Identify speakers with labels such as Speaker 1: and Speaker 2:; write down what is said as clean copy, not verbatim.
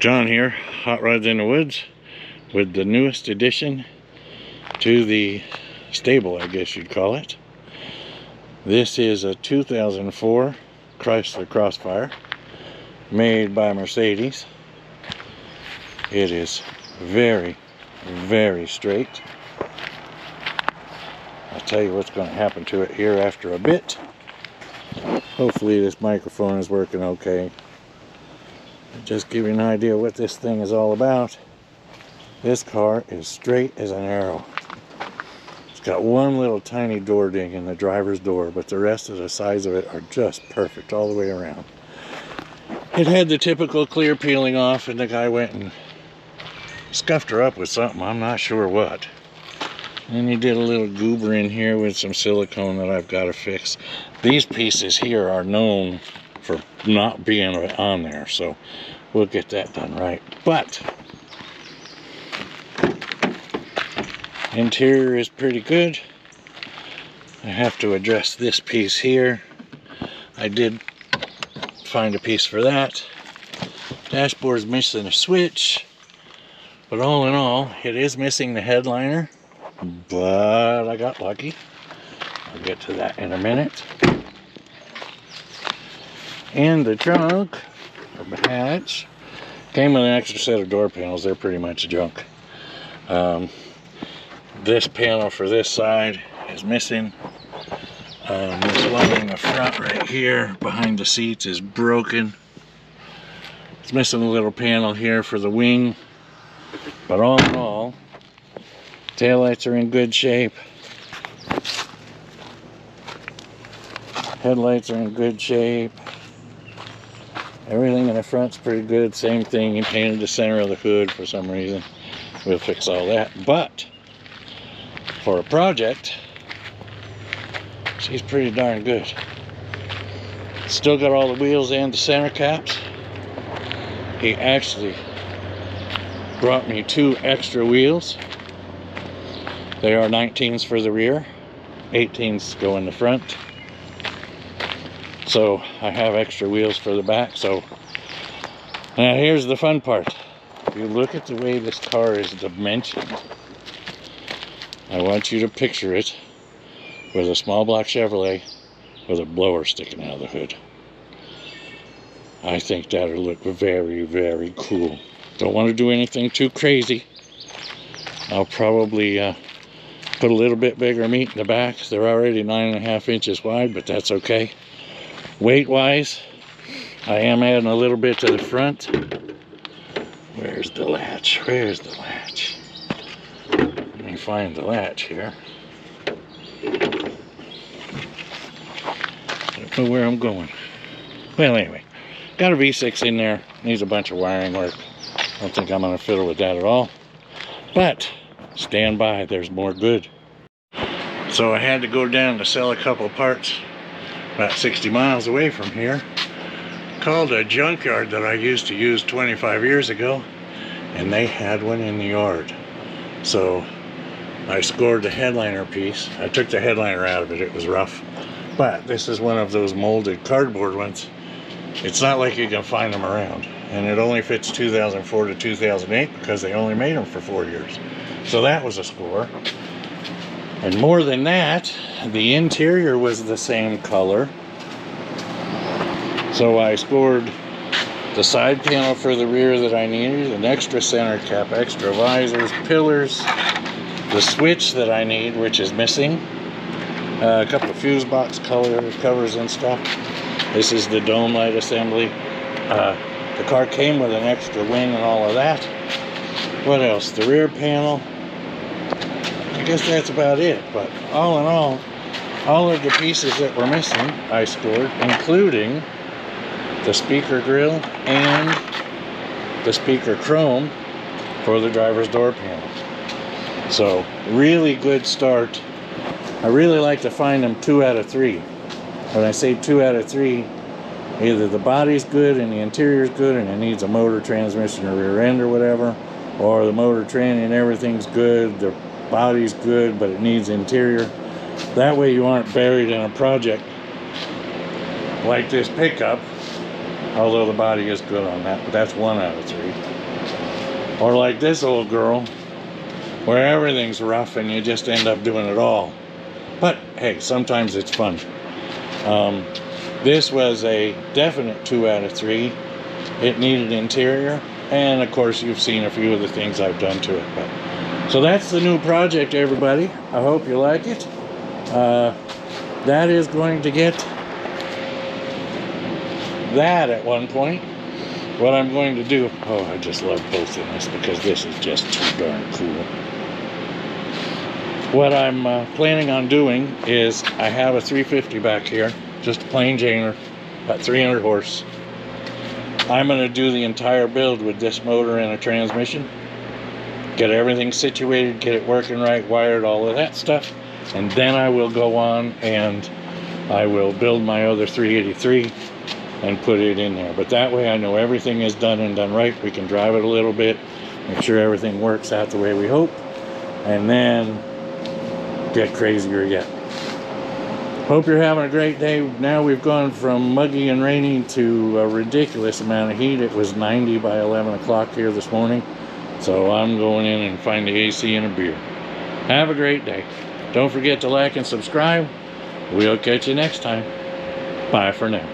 Speaker 1: John here, Hot Rods in the Woods, with the newest addition to the stable, I guess you'd call it. This is a 2004 Chrysler Crossfire, made by Mercedes. It is very, very straight. I'll tell you what's going to happen to it here after a bit. Hopefully this microphone is working okay. Just give you an idea what this thing is all about. This car is straight as an arrow. It's got one little tiny door ding in the driver's door, but the rest of the sides of it are just perfect all the way around. It had the typical clear peeling off, and the guy went and scuffed her up with something, I'm not sure what. And he did a little goober in here with some silicone that I've got to fix. These pieces here are known for not being on there, so we'll get that done right. But interior is pretty good. I have to address this piece here. I did find a piece for that. Dashboard's missing a switch, but all in all, it is missing the headliner, but I got lucky. I'll get to that in a minute. And the trunk, or the hatch, came with an extra set of door panels. They're pretty much junk. This panel for this side is missing. This one in the front right here behind the seats is broken. It's missing a little panel here for the wing. But all in all, taillights are in good shape. Headlights are in good shape. Everything in the front's pretty good. Same thing, he painted the center of the hood for some reason. We'll fix all that. But for a project, she's pretty darn good. Still got all the wheels and the center caps. He actually brought me 2 extra wheels. They are 19s for the rear, 18s go in the front. So I have extra wheels for the back. So now here's the fun part. If you look at the way this car is dimensioned, I want you to picture it with a small block Chevrolet with a blower sticking out of the hood. I think that'll look very, very cool. Don't want to do anything too crazy. I'll probably put a little bit bigger meat in the back. They're already 9.5 inches wide, but that's okay. Weight wise, I am adding a little bit to the front. Where's the latch? Where's the latch? Let me find the latch here. I don't know where I'm going. Well, anyway, got a V6 in there. Needs a bunch of wiring work. I don't think I'm going to fiddle with that at all. But stand by, there's more good. So I had to go down to sell a couple parts about 60 miles away from here. Called a junkyard that I used to use 25 years ago, and they had one in the yard. So I scored the headliner piece. I took the headliner out of it, it was rough. But this is one of those molded cardboard ones. It's not like you can find them around. And it only fits 2004 to 2008 because they only made them for 4 years. So that was a score. And more than that, the interior was the same color. So I scored the side panel for the rear that I needed, an extra center cap, extra visors, pillars, the switch that I need, which is missing, a couple of fuse box color covers and stuff. This is the dome light assembly. The car came with an extra wing and all of that. What else? The rear panel. I guess that's about it. But all in all of the pieces that were missing, I scored, including the speaker grill and the speaker chrome for the driver's door panel. So really good start. I really like to find them 2 out of 3. When I say 2 out of 3, either the body's good and the interior's good and it needs a motor, transmission, or rear end or whatever, or the motor, tranny, and everything's good, the body's good, but it needs interior. That way you aren't buried in a project like this pickup Although the body is good on that, but that's 1 out of 3. Or like this old girl, where everything's rough and you just end up doing it all. But hey, sometimes it's fun. This was a definite 2 out of 3. It needed interior, and of course you've seen a few of the things I've done to it. But so that's the new project, everybody. I hope you like it. That is going to get that at one point. What I'm going to do, oh, I just love both of this because this is just too darn cool. What I'm planning on doing is I have a 350 back here, just a plain Janer, about 300 horse. I'm going to do the entire build with this motor and a transmission. Get everything situated, get it working right, wired, all of that stuff. And then I will go on and I will build my other 383 and put it in there. But that way I know everything is done and done right. We can drive it a little bit, make sure everything works out the way we hope, and then get crazier yet. Hope you're having a great day. Now we've gone from muggy and rainy to a ridiculous amount of heat. It was 90 by 11 o'clock here this morning. So I'm going in and find the AC and a beer. Have a great day. Don't forget to like and subscribe. We'll catch you next time. Bye for now.